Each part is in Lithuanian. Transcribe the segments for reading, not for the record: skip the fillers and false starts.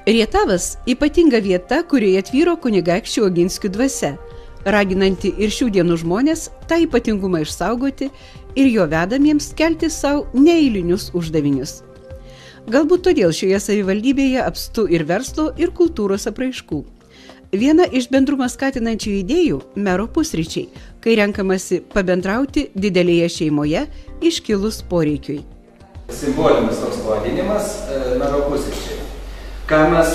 Rietavas – ypatinga vieta, kurioje tvyro kunigaikščių Oginskių dvasia, raginanti ir šių dienų žmonės tą ypatingumą išsaugoti ir jo vedamiems kelti savo neeilinius uždavinius. Galbūt todėl šioje savivaldybėje apstu ir verslo, ir kultūros apraiškų. Viena iš bendrumą skatinančių idėjų – mero pusryčiai, kai renkamasi pabendrauti didelėje šeimoje iškilus poreikiui. Simbolinis toks pavadinimas – mero pusryčiai. Ką mes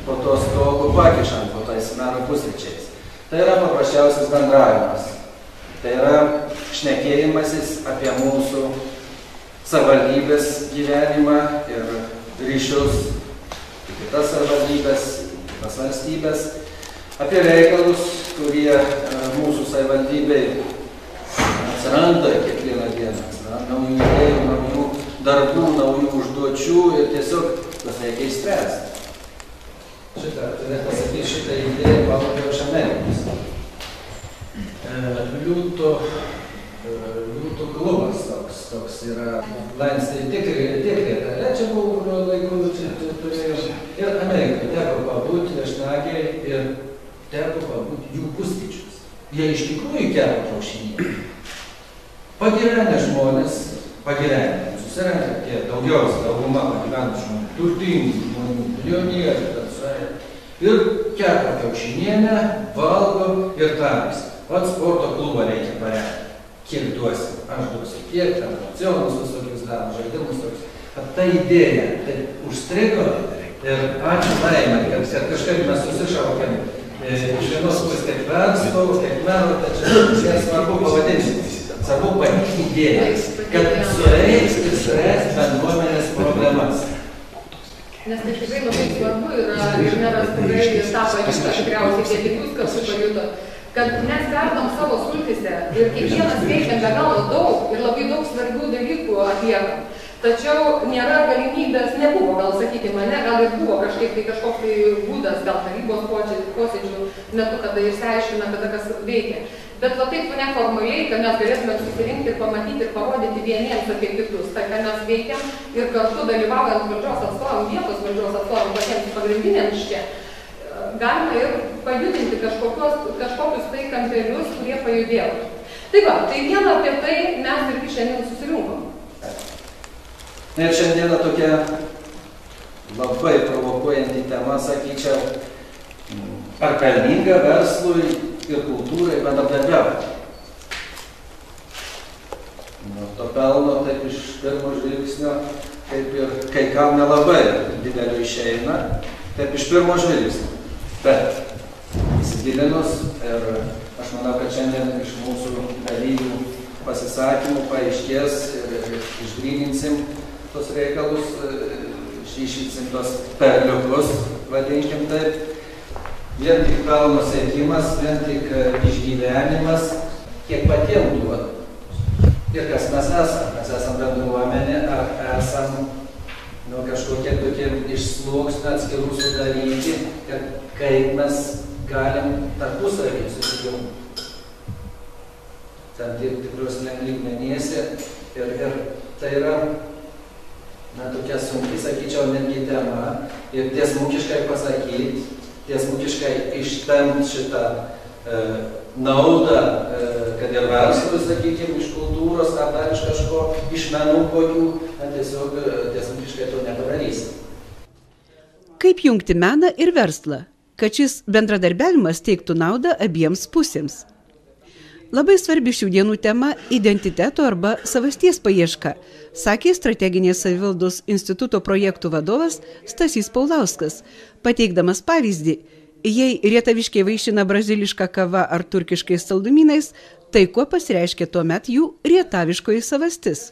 po to stogu pakišam po tais mero pusryčiais? Tai yra paprasčiausias bendravimas. Tai yra šnekėjimasis apie mūsų savivaldybės gyvenimą ir ryšius į kitas savivaldybės, kitas valstybės, apie reikalus, kurie mūsų savivaldybei atsiranda kiekvieną dieną. Naujų idėjų, naujų darbų, naujų užduočių ir tiesiog tas reikia išspręsti. Pasakyti šitą idėją pavadėjau iš Amerikos. Liūtų klubas toks yra. Lanstai tikrai. Čia buvo laikų, turėjau. Ir Amerikai teko pabūti viešnagėj ir teko pabūti jų pusryčius. Jie iš tikrųjų kepa kiaušinį. Pagyvenę žmonės, susirenka tie daugiausia, dauguma pagyvenę žmonių, turtingų žmonių, milijonierių, ir kepa kiaušinienę, valgo ir tarpsi. Vat sporto klubą reikia paremti. Kiek duosi? Aš duosiu kiek, ten racionus visokius darom, žaidimus tokius. Ta idėja taip užstrigo ir ačiū laimė, kad kažkaip mes susišaukėm iš vienos pusės tiek verslo, tiek mero, tačiau svarbu pavadinti. Svarbu patikti idėjas, kad sureiks ir spręs bendruomenės problemas. Nes tai tikrai labai svarbu yra, ir meras tikrai tą pajuto, tikriausiai tiek ir jūs kartu pajuto, kad mes verdam savo sultyse ir kiekvienas veikiam be galo daug ir labai daug svarbių dalykų atliekam. Tačiau nėra galimybės, nebuvo, gal sakykime, gal ir buvo kažkoks būdas, gal tarybos posėdžių metu, kada išsiaiškina, kada kas veikia. Bet va taip neformaliai, kad mes galėtume susirinkti ir pamatyti ir parodyti vieniems apie kitus, tai ką mes veikiam ir kartu dalyvaujant valdžios atstovam, vietos valdžios atstovam, patiems pagrindiniams čia, galima ir pajudinti kažkokius tai kampelius, kurie pajudėjo. Tai va, tai vieną apie tai mes irgi šiandien susirinkom. Ir šiandieną tokia labai provokuojanti tema, sakyčiau, ar pelninga verslui ir kultūrai bendradarbiauti. Nuo to pelno taip iš pirmo žvilgsnio, kaip ir kai kam nelabai didelio išeina, taip iš pirmo žvilgsnio. Bet įsigilinus ir aš manau, kad šiandien iš mūsų dalyvių pasisakymų paaiškės ir išgryninsim tos reikalus, išryškinsim tos perliukus, vadinkim taip. Vien tik pelno siekimas, vien tik išgyvenimas, kiek patiems duoda. Ir kas mes esam? Mes esam bendruomenė, ar esam kažkokie tokie iš sluoksnių atskirų sudaryti, kad kaip mes galim tarpusavį susidėti. Tam tikros lygmenyse ir tai yra tokia sunki, sakyčiau, netgi tema ir tiesmukiškai pasakyti, tiesmukiškai ištemti šitą naudą, kad ir verslui, sakykime, iš kultūros, ar dar iš kažko, iš menų kokių, tiesiog tiesmukiškai to nepadarysim. Kaip jungti meną ir verslą, kad šis bendradarbiavimas teiktų naudą abiems pusėms? Labai svarbi šių dienų tema – identiteto arba savasties paieška, sakė Strateginės savivaldos instituto projektų vadovas Stasys Paulauskas, pateikdamas pavyzdį, jei rietaviškiai vaišina brazilišką kava ar turkiškais saldumynais, tai kuo pasireiškia tuomet jų rietaviškoji savastis?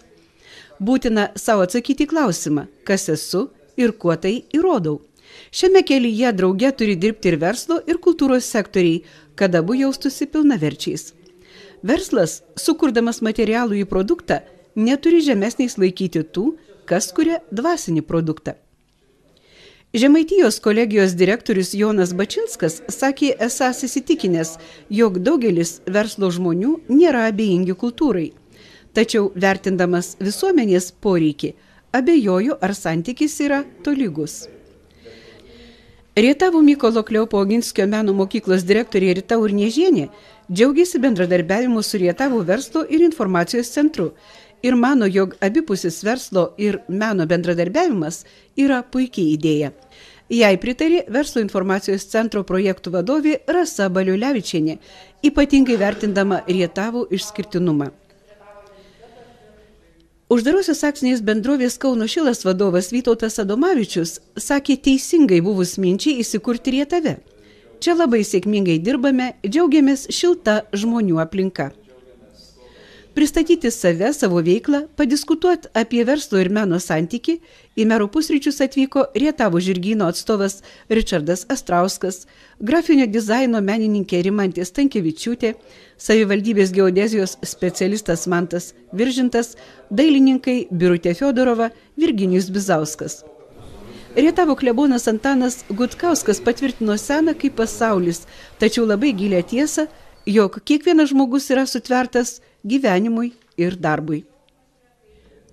Būtina savo atsakyti į klausimą, kas esu ir kuo tai įrodau. Šiame kelyje drauge turi dirbti ir verslo, ir kultūros sektoriai, kad abu jaustųsi pilnaverčiais. Verslas, sukurdamas materialųjį produktą, neturi žemesniais laikyti tų, kas kuria dvasinį produktą. Žemaitijos kolegijos direktorius Jonas Bačinskas sakė esąs įsitikinęs, jog daugelis verslo žmonių nėra abejingi kultūrai. Tačiau vertindamas visuomenės poreikį, abejoju, ar santykis yra tolygus. Rietavo Mykolo Kleopo Oginskio meno mokyklos direktorė Rita Urniežienė džiaugiasi bendradarbiavimu su Rietavo verslo ir informacijos centru ir mano, jog abipusis verslo ir meno bendradarbiavimas yra puikiai idėja. Jai pritarė verslo informacijos centro projektų vadovė Rasa Baliulevičienė, ypatingai vertindama Rietavo išskirtinumą. Uždarosios akcinės bendrovės Kauno Šilas vadovas Vytautas Adomavičius sakė teisingai buvus minčiai įsikurti Rietave. Čia labai sėkmingai dirbame, džiaugiamės šilta žmonių aplinka. Pristatyti save, savo veiklą, padiskutuoti apie verslo ir meno santykį, į merų pusryčius atvyko Rietavo žirgyno atstovas Ričardas Astrauskas, grafinio dizaino menininkė Rimantė Stankevičiūtė, savivaldybės geodezijos specialistas Mantas Viržintas, dailininkai Birutė Fiodorova, Virginijus Bizauskas. Rietavo klebonas Antanas Gutkauskas patvirtino seną kaip pasaulis, tačiau labai gilią tiesą, jog kiekvienas žmogus yra sutvertas gyvenimui ir darbui.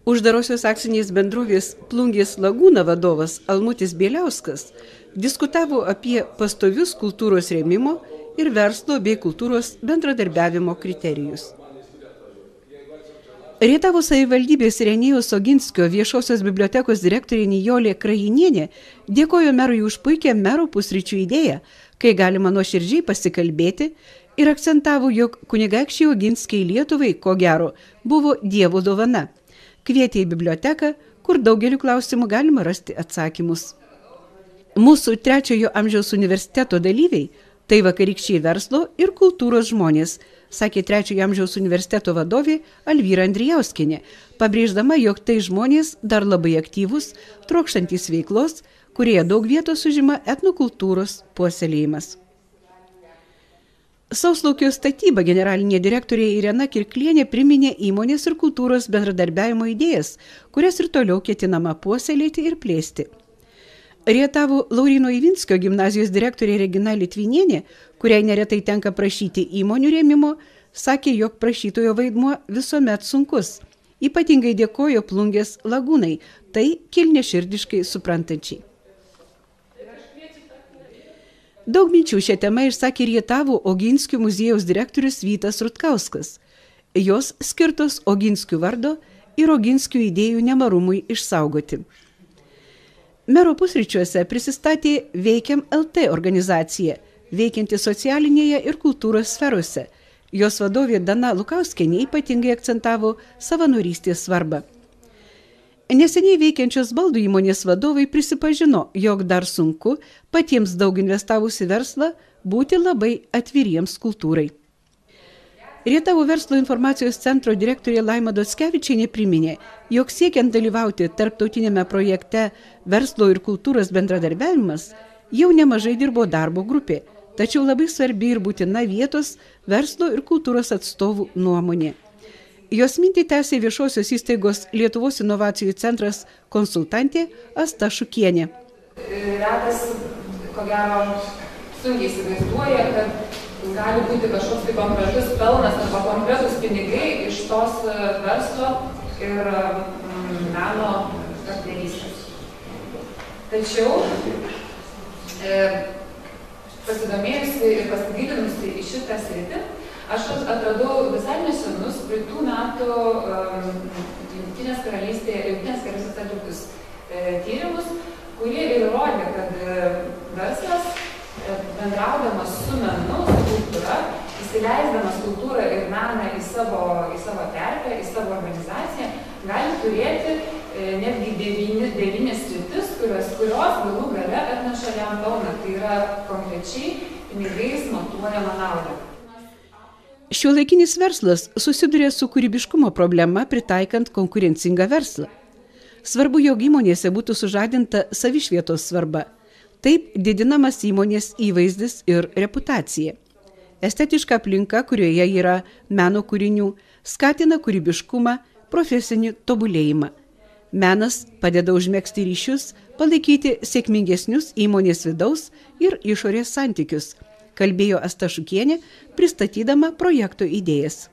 Uždarosios akcinės bendrovės Plungės Lagūna vadovas Almutis Bieliauskas diskutavo apie pastovius kultūros rėmimo ir verslo bei kultūros bendradarbiavimo kriterijus. Rietavo savivaldybės Irenėjaus Oginskio viešosios bibliotekos direktorė Nijolė Krajinienė dėkojo merui už puikią mero pusryčių idėją, kai galima nuoširdžiai pasikalbėti, ir akcentavo, jog kunigaikščiai Oginskiai Lietuvai, ko gero, buvo Dievo dovana. Kvietė į biblioteką, kur daugeliu klausimų galima rasti atsakymus. Mūsų 3-ojo amžiaus universiteto dalyviai – tai vakarykščiai verslo ir kultūros žmonės, sakė 3-ojo amžiaus universiteto vadovė Alvyra Andrijauskinė, pabrėždama, jog tai žmonės dar labai aktyvus, trokštantys veiklos, kurie daug vietos užima etnokultūros puoselėjimas. Sauslaukio statyba generalinė direktorė Irena Kirklienė priminė įmonės ir kultūros bendradarbiavimo idėjas, kurias ir toliau ketinama puoselėti ir plėsti. Rietavo Lauryno Ivinskio gimnazijos direktorė Regina Litvinienė, kuriai neretai tenka prašyti įmonių rėmimo, sakė, jog prašytojo vaidmuo visuomet sunkus. Ypatingai dėkojo Plungės Lagūnai, tai kilniaširdiškai suprantančiai. Daug minčių šią temą išsakė Rietavo Oginskių muziejaus direktorius Vytas Rutkauskas. Jos skirtos Oginskių vardo ir Oginskių idėjų nemarumui išsaugoti. Mero pusryčiuose prisistatė Veikiam LT organizacija, veikianti socialinėje ir kultūros sferose. Jos vadovė Dana Lukauskienė ypatingai akcentavo savanorystės svarbą. Neseniai veikiančios baldų įmonės vadovai prisipažino, jog dar sunku patiems daug investavus į verslą būti labai atviriems kultūrai. Rietavo verslo informacijos centro direktorė Laima Dockevičienė priminė, jog siekiant dalyvauti tarptautinėme projekte verslo ir kultūros bendradarbiavimas, jau nemažai dirbo darbo grupė, tačiau labai svarbi ir būtina vietos verslo ir kultūros atstovų nuomonė. Jos mintį tęsė viešosios įstaigos Lietuvos inovacijų centras konsultantė Asta Šukienė. Retas, ko gero, sunkiai įsivaizduoja, kad gali būti kažkoks konkretus pelnas arba konkretus pinigai iš tos verslo ir meno partnerystės. Tačiau pasidomėjusi ir pasigilinusi į šitą sritį, aš atradau visai nesenus praeitų metų Jungtinės karalystės atliktus tyrimus, kurie ir rodė, kad verslas, bendraudamas su menu, su kultūra, įsileisdamas kultūrą ir meną į savo terpę, į savo organizaciją, gali turėti netgi 9 sritis, kurios galų gale atneša jam pelną. Tai yra konkrečiai pinigais matuojama nauda. Šiuolaikinis verslas susiduria su kūrybiškumo problema pritaikant konkurencingą verslą. Svarbu, jog įmonėse būtų sužadinta savišvietos svarba. Taip didinamas įmonės įvaizdis ir reputacija. Estetiška aplinka, kurioje yra meno kūrinių, skatina kūrybiškumą, profesinį tobulėjimą. Menas padeda užmegzti ryšius, palaikyti sėkmingesnius įmonės vidaus ir išorės santykius, kalbėjo Asta Šukienė, pristatydama projekto idėjas.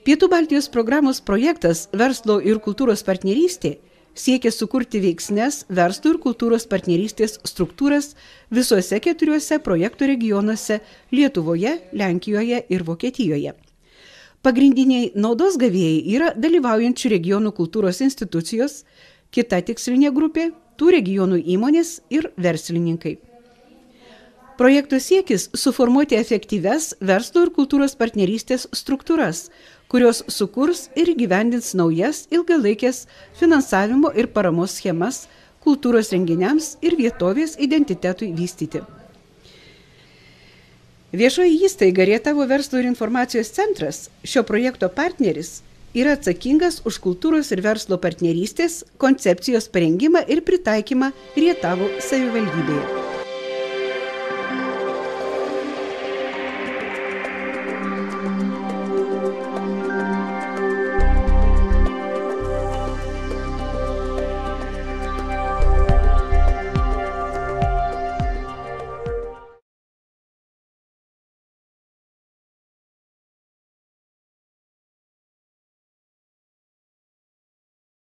Pietų Baltijos programos projektas Verslo ir kultūros partnerystė siekia sukurti veiksnes verslo ir kultūros partnerystės struktūras visuose 4 projektų regionuose Lietuvoje, Lenkijoje ir Vokietijoje. Pagrindiniai naudos gavėjai yra dalyvaujančių regionų kultūros institucijos, kita tikslinė grupė, tų regionų įmonės ir verslininkai. Projekto siekis suformuoti efektyves verslo ir kultūros partnerystės struktūras, kurios sukurs ir įgyvendins naujas ilgalaikės finansavimo ir paramos schemas kultūros renginiams ir vietovės identitetui vystyti. Viešoji įstaiga Rietavo verslo ir informacijos centras, šio projekto partneris, yra atsakingas už kultūros ir verslo partnerystės koncepcijos parengimą ir pritaikymą Rietavo savivaldybėje.